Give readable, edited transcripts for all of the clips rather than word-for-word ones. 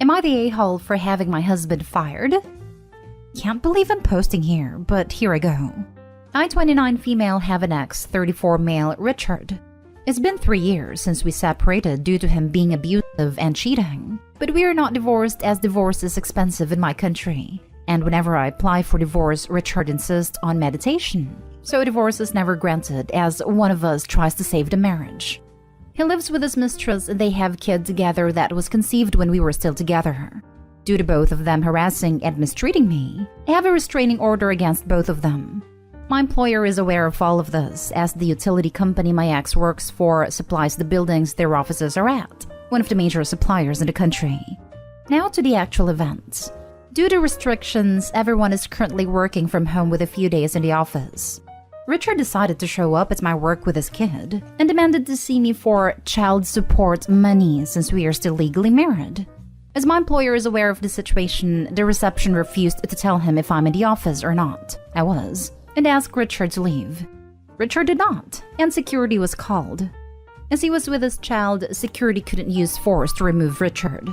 Am I the a-hole for having my husband fired? Can't believe I'm posting here, but here I go. I, 29 female, have an ex, 34 male, Richard. It's been 3 years since we separated due to him being abusive and cheating. But we are not divorced as divorce is expensive in my country. And whenever I apply for divorce, Richard insists on meditation. So divorce is never granted as one of us tries to save the marriage. He lives with his mistress and they have a kid together that was conceived when we were still together. Due to both of them harassing and mistreating me, I have a restraining order against both of them. My employer is aware of all of this, as the utility company my ex works for supplies the buildings their offices are at, one of the major suppliers in the country. Now to the actual events. Due to restrictions, everyone is currently working from home with a few days in the office. Richard decided to show up at my work with his kid and demanded to see me for child support money since we are still legally married. As my employer is aware of the situation, the reception refused to tell him if I'm in the office or not. I was, and asked Richard to leave. Richard did not, and security was called. As he was with his child, security couldn't use force to remove Richard,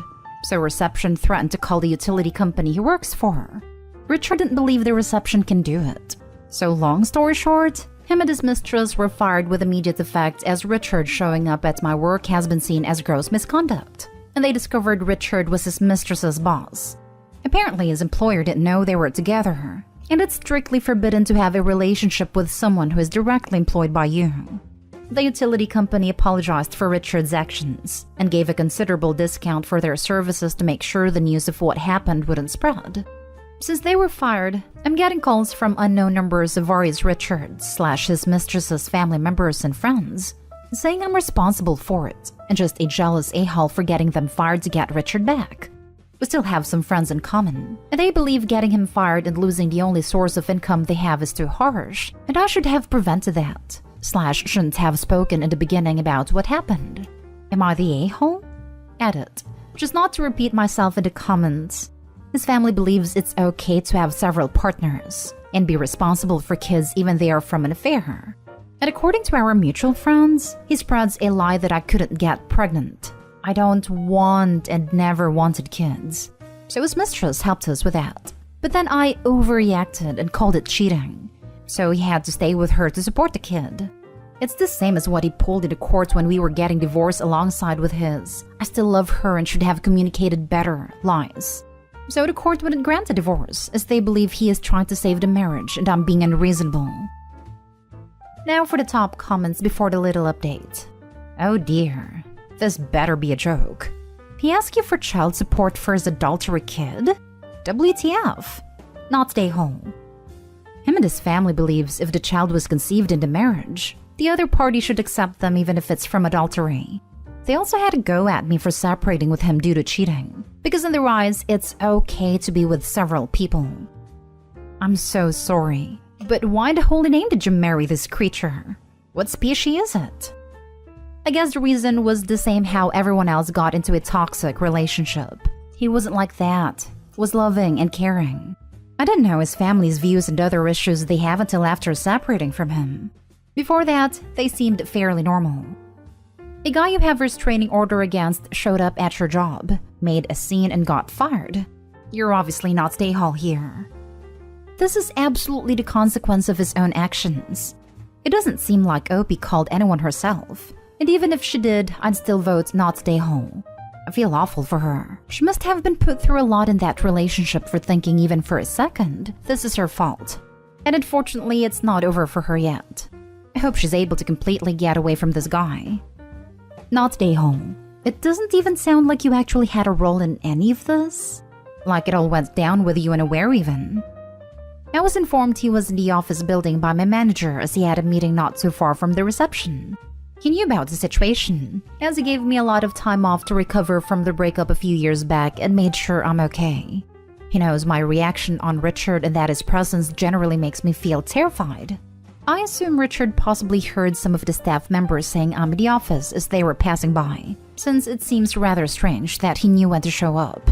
so reception threatened to call the utility company he works for. Richard didn't believe the reception can do it. So long story short, him and his mistress were fired with immediate effect as Richard showing up at my work has been seen as gross misconduct, and they discovered Richard was his mistress's boss. Apparently his employer didn't know they were together, and it's strictly forbidden to have a relationship with someone who is directly employed by you. The utility company apologized for Richard's actions and gave a considerable discount for their services to make sure the news of what happened wouldn't spread. Since they were fired, I'm getting calls from unknown numbers of various Richards / his mistress's family members and friends, saying I'm responsible for it and just a jealous a-hole for getting them fired to get Richard back. We still have some friends in common, and they believe getting him fired and losing the only source of income they have is too harsh, and I should have prevented that. / shouldn't have spoken in the beginning about what happened. Am I the a-hole? Edit. Just not to repeat myself in the comments. His family believes it's okay to have several partners and be responsible for kids even they are from an affair. And according to our mutual friends, he spreads a lie that I couldn't get pregnant. I don't want and never wanted kids. So his mistress helped us with that. But then I overreacted and called it cheating. So he had to stay with her to support the kid. It's the same as what he pulled in the court when we were getting divorced alongside with his "I still love her and should have communicated better" lies. So the court wouldn't grant a divorce, as they believe he is trying to save the marriage and I'm being unreasonable. Now for the top comments before the little update. Oh dear, this better be a joke. He asked you for child support for his adultery kid? WTF? Not stay home. Him and his family believes if the child was conceived in the marriage, the other party should accept them even if it's from adultery. They also had a go at me for separating with him due to cheating, because in their eyes, it's okay to be with several people. I'm so sorry, but why the holy name did you marry this creature? What species is it? I guess the reason was the same how everyone else got into a toxic relationship. He wasn't like that, was loving and caring. I didn't know his family's views and other issues they have until after separating from him. Before that, they seemed fairly normal. A guy you have restraining order against showed up at your job, made a scene and got fired. You're obviously not stay hall here. This is absolutely the consequence of his own actions. It doesn't seem like Opie called anyone herself, and even if she did, I'd still vote not stay home. I feel awful for her. She must have been put through a lot in that relationship for thinking even for a second this is her fault. And unfortunately, it's not over for her yet. I hope she's able to completely get away from this guy. Not stay home. It doesn't even sound like you actually had a role in any of this. Like it all went down with you unaware even. I was informed he was in the office building by my manager as he had a meeting not too far from the reception. He knew about the situation, as he gave me a lot of time off to recover from the breakup a few years back and made sure I'm okay. He knows my reaction on Richard and that his presence generally makes me feel terrified. I assume Richard possibly heard some of the staff members saying I'm in the office as they were passing by, since it seems rather strange that he knew when to show up.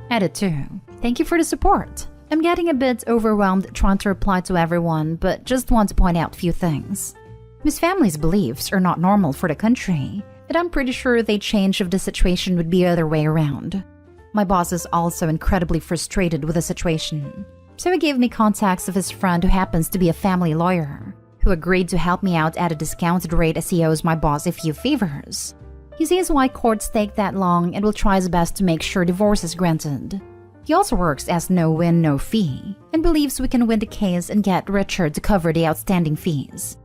Edit 2. Thank you for the support. I'm getting a bit overwhelmed trying to reply to everyone, but just want to point out a few things. His family's beliefs are not normal for the country, but I'm pretty sure they'd change if the situation would be the other way around. My boss is also incredibly frustrated with the situation, so he gave me contacts of his friend who happens to be a family lawyer, who agreed to help me out at a discounted rate as he owes my boss a few favors. He sees why courts take that long and will try his best to make sure divorce is granted. He also works as no win, no fee, and believes we can win the case and get Richard to cover the outstanding fees.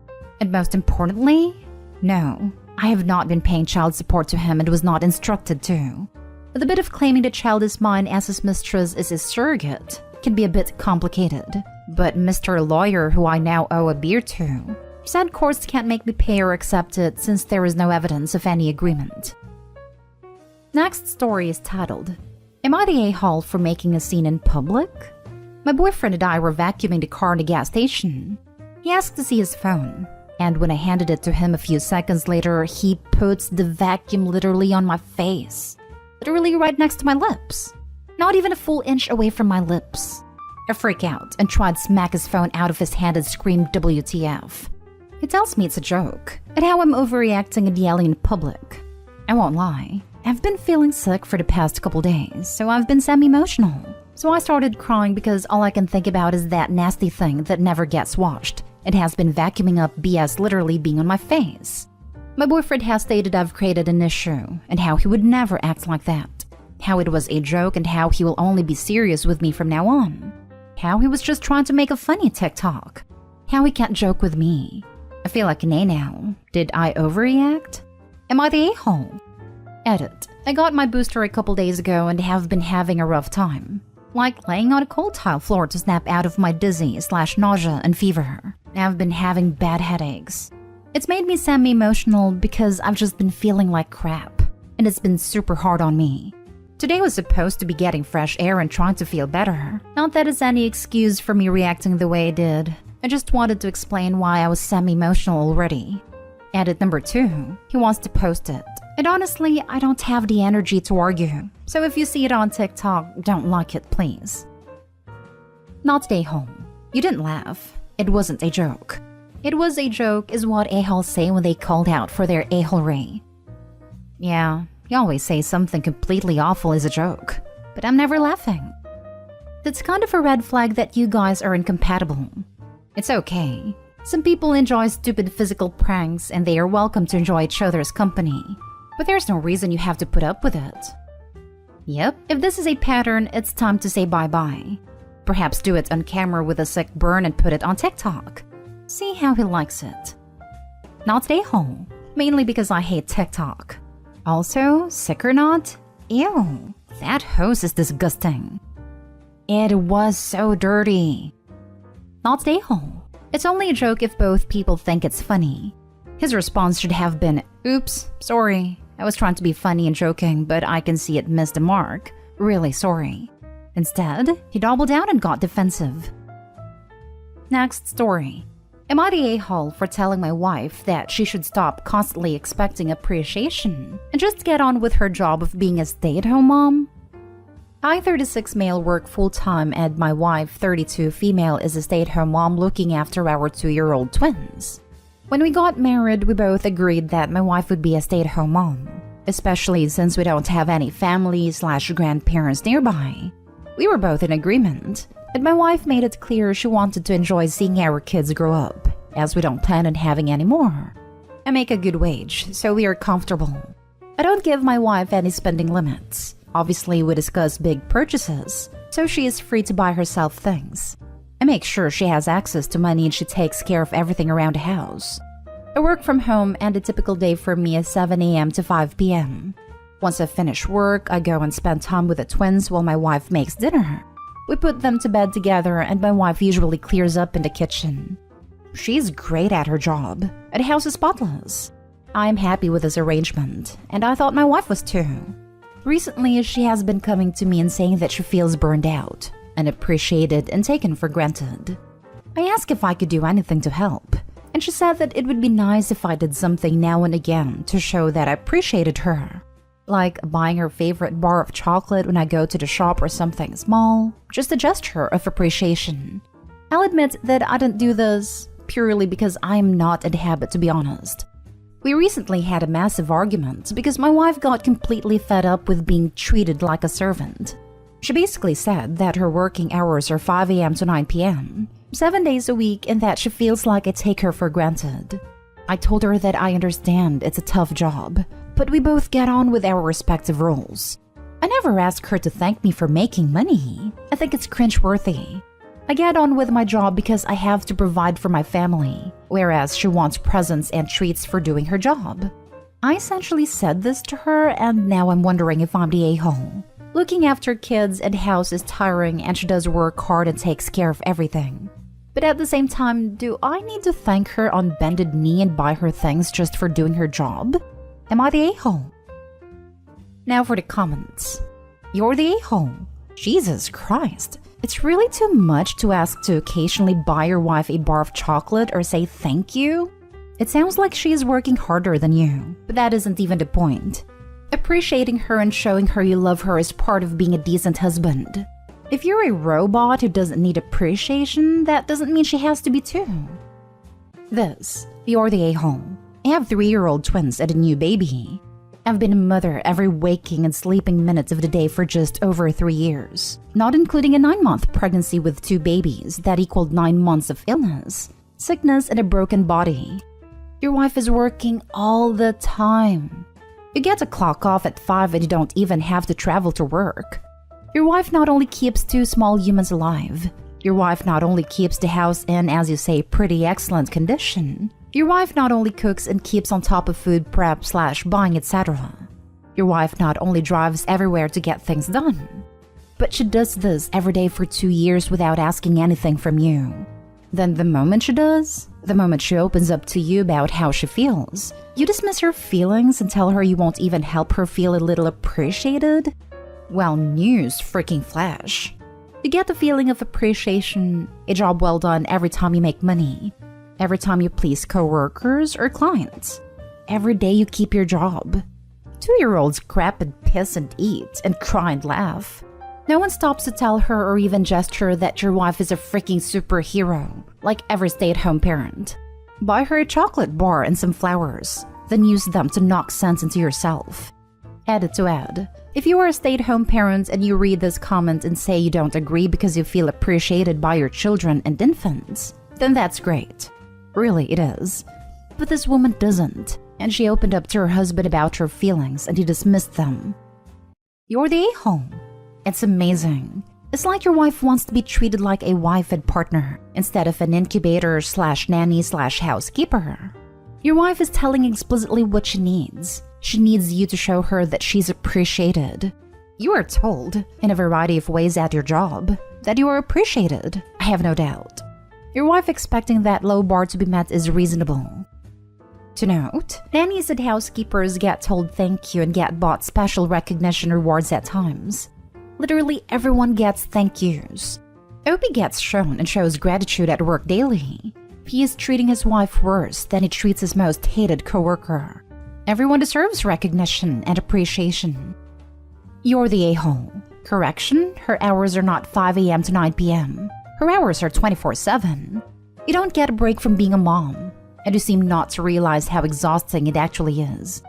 And most importantly, no, I have not been paying child support to him and was not instructed to. The bit of claiming the child is mine as his mistress is his surrogate can be a bit complicated, but Mr. Lawyer, who I now owe a beer to, said courts can't make me pay or accept it since there is no evidence of any agreement. Next story is titled, Am I the a-hole for making a scene in public? My boyfriend and I were vacuuming the car in the gas station. He asked to see his phone, and when I handed it to him a few seconds later, he puts the vacuum literally on my face. Literally right next to my lips. Not even a full inch away from my lips. I freak out and try to smack his phone out of his hand and scream WTF. He tells me it's a joke, and how I'm overreacting and yelling in public. I won't lie, I've been feeling sick for the past couple days, so I've been semi-emotional. So I started crying because all I can think about is that nasty thing that never gets washed. It has been vacuuming up BS literally being on my face. My boyfriend has stated I've created an issue, and how he would never act like that. How it was a joke and how he will only be serious with me from now on. How he was just trying to make a funny TikTok. How he can't joke with me. I feel like an A now. Did I overreact? Am I the a-hole? Edit. I got my booster a couple days ago and have been having a rough time. Like laying on a cold tile floor to snap out of my dizzy/nausea and fever. I've been having bad headaches. It's made me semi-emotional because I've just been feeling like crap, and it's been super hard on me. Today was supposed to be getting fresh air and trying to feel better. Not that it's any excuse for me reacting the way I did. I just wanted to explain why I was semi-emotional already. Edit number 2. He wants to post it. And honestly, I don't have the energy to argue. So if you see it on TikTok, don't like it, please. Not stay home. You didn't laugh. It wasn't a joke. It was a joke is what a-holes say when they called out for their a-holery. Yeah, you always say something completely awful is a joke, but I'm never laughing. That's kind of a red flag that you guys are incompatible. It's okay. Some people enjoy stupid physical pranks and they are welcome to enjoy each other's company. But there's no reason you have to put up with it. Yep, if this is a pattern, it's time to say bye-bye. Perhaps do it on camera with a sick burn and put it on TikTok. See how he likes it. Not stay home, mainly because I hate TikTok. Also, sick or not, ew, that hose is disgusting. It was so dirty. Not stay home. It's only a joke if both people think it's funny. His response should have been, oops, sorry. I was trying to be funny and joking, but I can see it missed the mark. Really sorry. Instead, he doubled down and got defensive. Next story. Am I the a-hole for telling my wife that she should stop constantly expecting appreciation and just get on with her job of being a stay-at-home mom? I, 36 male, work full-time and my wife, 32 female, is a stay-at-home mom looking after our 2-year-old twins. When we got married, we both agreed that my wife would be a stay-at-home mom, especially since we don't have any family/grandparents nearby. We were both in agreement, and my wife made it clear she wanted to enjoy seeing our kids grow up, as we don't plan on having any more. I make a good wage, so we are comfortable. I don't give my wife any spending limits. Obviously, we discuss big purchases, so she is free to buy herself things. I make sure she has access to money and she takes care of everything around the house. I work from home and a typical day for me is 7 a.m. to 5 p.m. Once I finish work, I go and spend time with the twins while my wife makes dinner. We put them to bed together and my wife usually clears up in the kitchen. She's great at her job, and the house is spotless. I'm happy with this arrangement, and I thought my wife was too. Recently, she has been coming to me and saying that she feels burned out, unappreciated, and taken for granted. I asked if I could do anything to help, and she said that it would be nice if I did something now and again to show that I appreciated her. Like buying her favorite bar of chocolate when I go to the shop or something small, just a gesture of appreciation. I'll admit that I didn't do this purely because I'm not in the habit, to be honest. We recently had a massive argument because my wife got completely fed up with being treated like a servant. She basically said that her working hours are 5 a.m. to 9 p.m., 7 days a week, and that she feels like I take her for granted. I told her that I understand it's a tough job, but we both get on with our respective roles. I never ask her to thank me for making money. I think it's cringeworthy. I get on with my job because I have to provide for my family, whereas she wants presents and treats for doing her job. I essentially said this to her, and now I'm wondering if I'm the a-hole. Looking after kids and house is tiring, and she does work hard and takes care of everything. But at the same time, do I need to thank her on bended knee and buy her things just for doing her job? Am I the a-hole? Now for the comments. You're the a-hole. Jesus Christ. It's really too much to ask to occasionally buy your wife a bar of chocolate or say thank you. It sounds like she is working harder than you, but that isn't even the point. Appreciating her and showing her you love her is part of being a decent husband. If you're a robot who doesn't need appreciation, that doesn't mean she has to be too. You're the a-hole. I have 3-year-old twins and a new baby. I've been a mother every waking and sleeping minutes of the day for just over 3 years, not including a 9-month pregnancy with 2 babies that equaled 9 months of illness, sickness, and a broken body. Your wife is working all the time. You get to clock off at 5 and you don't even have to travel to work. Your wife not only keeps 2 small humans alive, your wife not only keeps the house in, as you say, pretty excellent condition, your wife not only cooks and keeps on top of food prep / buying, etc. Your wife not only drives everywhere to get things done, but she does this every day for 2 years without asking anything from you. Then the moment she does, the moment she opens up to you about how she feels, you dismiss her feelings and tell her you won't even help her feel a little appreciated? Well, news freaking flash. You get the feeling of appreciation, a job well done every time you make money, every time you please coworkers or clients, every day you keep your job. 2-year-olds crap and piss and eat and cry and laugh. No one stops to tell her or even gesture that your wife is a freaking superhero, like every stay-at-home parent. Buy her a chocolate bar and some flowers, then use them to knock sense into yourself. Edit to add, if you are a stay-at-home parent and you read this comment and say you don't agree because you feel appreciated by your children and infants, then that's great. Really, it is. But this woman doesn't, and she opened up to her husband about her feelings and he dismissed them. You're the a-hole. It's amazing. It's like your wife wants to be treated like a wife and partner instead of an incubator / nanny / housekeeper. Your wife is telling explicitly what she needs. She needs you to show her that she's appreciated. You are told, in a variety of ways at your job, that you are appreciated. I have no doubt. Your wife expecting that low bar to be met is reasonable. To note, nannies and housekeepers get told thank you and get bought special recognition rewards at times. Literally everyone gets thank yous. Opie gets shown and shows gratitude at work daily. He is treating his wife worse than he treats his most hated coworker. Everyone deserves recognition and appreciation. You're the a-hole. Correction, her hours are not 5 a.m. to 9 p.m. Her hours are 24/7. You don't get a break from being a mom, and you seem not to realize how exhausting it actually is.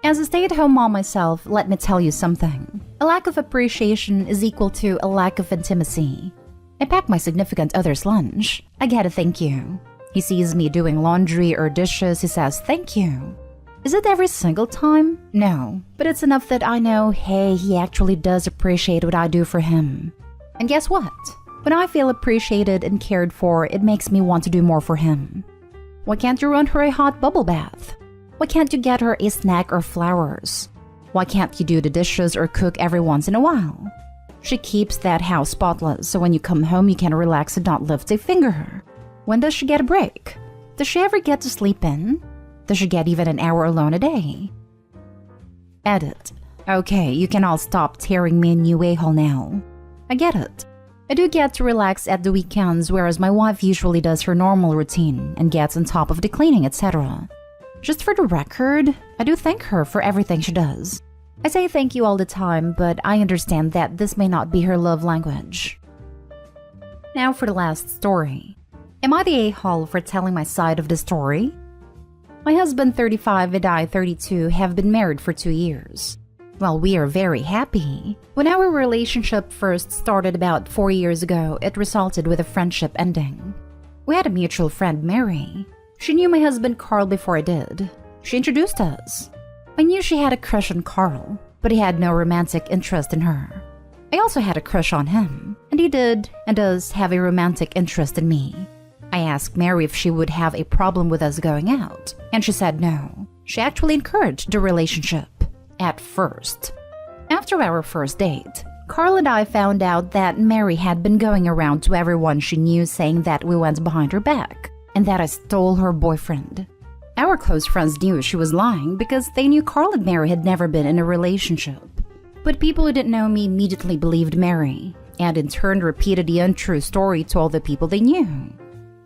As a stay-at-home mom myself, let me tell you something. A lack of appreciation is equal to a lack of intimacy. I pack my significant other's lunch. I get a thank you. He sees me doing laundry or dishes, he says thank you. Is it every single time? No, but it's enough that I know, hey, he actually does appreciate what I do for him. And guess what? When I feel appreciated and cared for, it makes me want to do more for him. Why can't you run her a hot bubble bath? Why can't you get her a snack or flowers? Why can't you do the dishes or cook every once in a while? She keeps that house spotless, so when you come home you can relax and not lift a finger. When does she get a break? Does she ever get to sleep in? Does she get even an hour alone a day? Edit. Okay, you can all stop tearing me a new a-hole now. I get it. I do get to relax at the weekends, whereas my wife usually does her normal routine and gets on top of the cleaning, etc. Just for the record, I do thank her for everything she does. I say thank you all the time, but I understand that this may not be her love language. Now for the last story. Am I the a-hole for telling my side of the story? My husband, 35, and I, 32, have been married for 2 years. Well, we are very happy. When our relationship first started about 4 years ago, it resulted with a friendship ending. We had a mutual friend, Mary. She knew my husband Carl before I did. She introduced us. I knew she had a crush on Carl, but he had no romantic interest in her. I also had a crush on him, and he did and does have a romantic interest in me. I asked Mary if she would have a problem with us going out, and she said no. She actually encouraged the relationship. At first. After our first date, Carl and I found out that Mary had been going around to everyone she knew saying that we went behind her back and that I stole her boyfriend. Our close friends knew she was lying because they knew Carl and Mary had never been in a relationship. But people who didn't know me immediately believed Mary, and in turn repeated the untrue story to all the people they knew.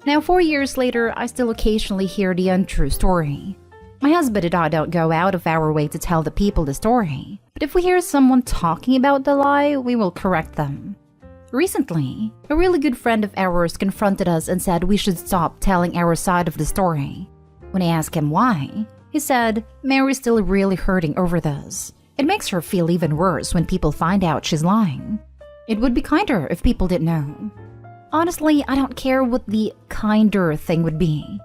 Now 4 years later, I still occasionally hear the untrue story. My husband and I don't go out of our way to tell the people the story, but if we hear someone talking about the lie, we will correct them. Recently, a really good friend of ours confronted us and said we should stop telling our side of the story. When I asked him why, he said, Mary's still really hurting over this. It makes her feel even worse when people find out she's lying. It would be kinder if people didn't know. Honestly, I don't care what the kinder thing would be.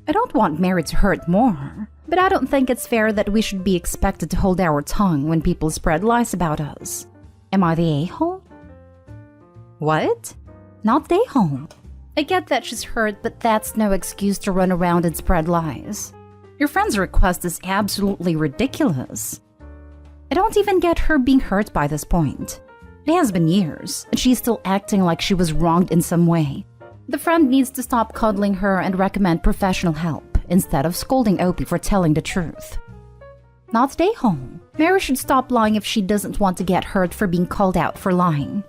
I don't want Mary to hurt more, but I don't think it's fair that we should be expected to hold our tongue when people spread lies about us. Am I the a-hole? What? Not the a-hole. I get that she's hurt, but that's no excuse to run around and spread lies. Your friend's request is absolutely ridiculous. I don't even get her being hurt by this point. It has been years, and she's still acting like she was wronged in some way. The friend needs to stop cuddling her and recommend professional help instead of scolding Opie for telling the truth. Not stay home. Mary should stop lying if she doesn't want to get hurt for being called out for lying.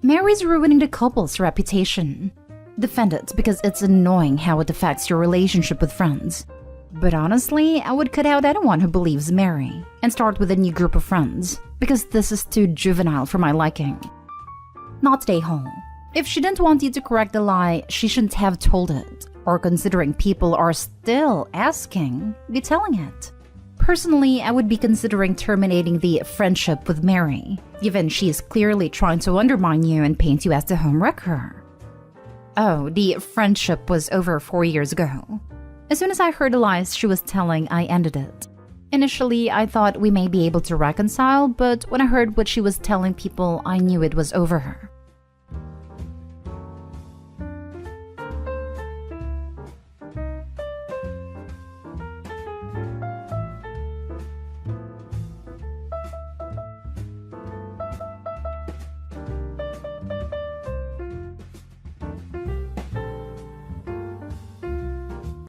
Mary's ruining the couple's reputation. Defend it because it's annoying how it affects your relationship with friends. But honestly, I would cut out anyone who believes Mary and start with a new group of friends because this is too juvenile for my liking. Not stay home. If she didn't want you to correct the lie, she shouldn't have told it, or considering people are still asking, be telling it. Personally, I would be considering terminating the friendship with Mary, given she is clearly trying to undermine you and paint you as the homewrecker. Oh, the friendship was over 4 years ago. As soon as I heard the lies she was telling, I ended it. Initially, I thought we may be able to reconcile, but when I heard what she was telling people, I knew it was over.